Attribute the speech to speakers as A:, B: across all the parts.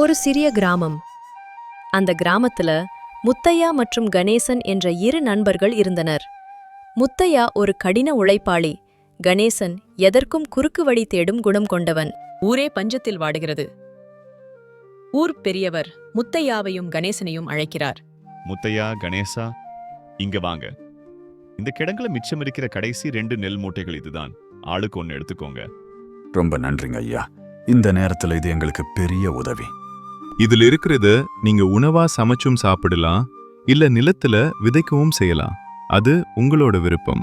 A: ஒரு சிறிய கிராமம். அந்த கிராமத்துல முத்தையா மற்றும் கணேசன் என்ற இரு நண்பர்கள் இருந்தனர். முத்தையா ஒரு கடின உழைப்பாளி. கணேசன் எதற்கும் குறுக்கு வழி தேடும் குணம் கொண்டவன்.
B: ஊரே பஞ்சத்தில் வாடுகிறது. ஊர் பெரியவர் முத்தையாவையும் கணேசனையும் அழைக்கிறார்.
C: முத்தையா, கணேசா, இங்க வாங்க. இந்த கிடங்குல மிச்சம் இருக்கிற கடைசி 2 நெல் மூட்டைகள் இதுதான். ஆளுக்கு ஒன்னு எடுத்துக்கோங்க.
D: ரொம்ப நன்றிங்க ஐயா. இந்த நேரத்துல இது எங்களுக்கு பெரிய உதவி.
E: இதுல இருக்கிறத நீங்க உணவா சமைச்சும் சாப்பிடலாம், இல்ல நிலத்துல விதைக்கவும் செய்யலாம். அது உங்களோட விருப்பம்.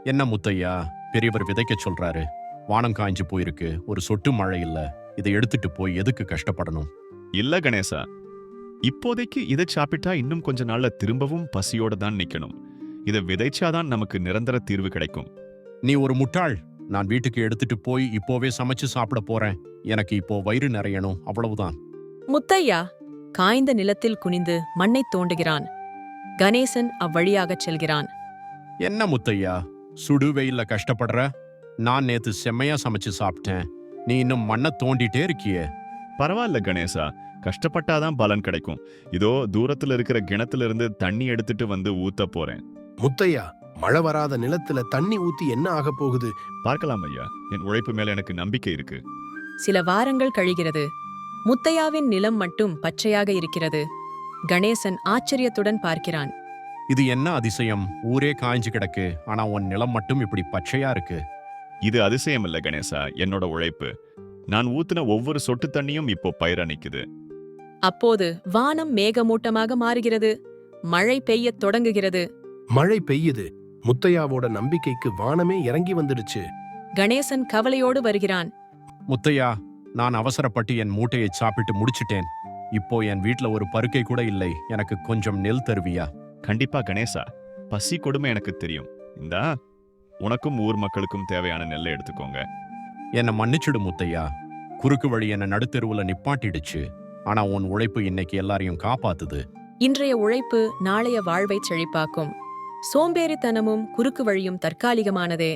F: என்ன முத்தையா, பெரியவர் விதைக்க சொல்றாரு. வானம் காய்ஞ்சு போயிருக்கு, ஒரு சொட்டு மழை இல்ல. இதை எடுத்துட்டு போய் எதுக்கு கஷ்டப்படணும்?
C: இல்ல கணேசா, இப்போதைக்கு இதை சாப்பிட்டா இன்னும் கொஞ்ச நாள்ல திரும்பவும் பசியோட தான் நிக்கணும். இதை விதைச்சாதான் நமக்கு நிரந்தர தீர்வு கிடைக்கும்.
F: நீ ஒரு முட்டாள். நான் வீட்டுக்கு எடுத்துட்டு போய் இப்போவே சமைச்சு சாப்பிட போறேன். எனக்கு இப்போ வயிறு நிறையணும், அவ்வளவுதான்.
B: முத்தையா காய்ந்த நிலத்தில் குனிந்து மண்ணை தோண்டுகிறான். கணேசன் அவ்வழியாகச் செல்கிறான்.
F: என்ன முத்தையா, சுடு வெயில்ல கஷ்டப்படுற? நான் நேத்து செம்மையா சமைச்சு சாப்பிட்டேன். நீ இன்னும் மண்ணை தோண்டிட்டே இருக்கியே.
C: பரவாயில்ல கணேசா, கஷ்டப்பட்டாதான் பலன் கிடைக்கும். இதோ தூரத்துல இருக்கிற கிணத்துல இருந்து தண்ணி எடுத்துட்டு வந்து ஊத்த போறேன்.
G: முத்தையா, மழை வராத நிலத்துல தண்ணி ஊத்தி என்ன ஆக போகுது?
C: பார்க்கலாம் ஐயா, என் உழைப்பு மேல எனக்கு நம்பிக்கை இருக்கு.
B: சில வாரங்கள் கழிகிறது. முத்தையாவின் நிலம் மட்டும் பச்சையாக இருக்கிறது. கணேசன் ஆச்சரியத்துடன் பார்க்கிறான்.
F: இது என்ன அதிசயம்? ஊரே காய்ஞ்சு கிடக்கு, ஆனா உன் நிலம் மட்டும் இப்படி பச்சையா இருக்கு.
C: இது அதிசயம் இல்ல கணேசா, என்னோட உழைப்பு. நான் ஊத்துன ஒவ்வொரு சொட்டு தண்ணியும் இப்போ பயிரா நிக்குது.
B: அப்போது வானம் மேகமூட்டமாக மாறுகிறது. மழை பெய்யத் தொடங்குகிறது.
G: மழை பெய்யுது. முத்தையாவோட நம்பிக்கைக்கு வானமே இறங்கி வந்துடுச்சு.
B: கணேசன் கவலையோடு வருகிறான்.
F: முத்தையா, நான் அவசரப்பட்டு என் மூட்டையை சாப்பிட்டு முடிச்சிட்டேன். இப்போ என் வீட்ல ஒரு பருக்கை கூட இல்லை. எனக்கு கொஞ்சம் நெல் தருவியா?
C: கண்டிப்பா கணேசா, பசி கொடுமை எனக்கு தெரியும். இந்தா, உனக்கும் ஊர் மக்களுக்கும் தேவையான நெல்லை எடுத்துக்கோங்க.
F: என்னை மன்னிச்சிடு முத்தையா. குறுக்கு வழி என்னை நடுத்தெருவுல நிப்பாட்டிடுச்சு. ஆனா உன் உழைப்பு இன்னைக்கு எல்லாரையும் காப்பாத்துது.
B: இன்றைய உழைப்பு நாளைய வாழ்வைச் செழிப்பாக்கும். சோம்பேறித்தனமும் குறுக்கு வழியும் தற்காலிகமானதே.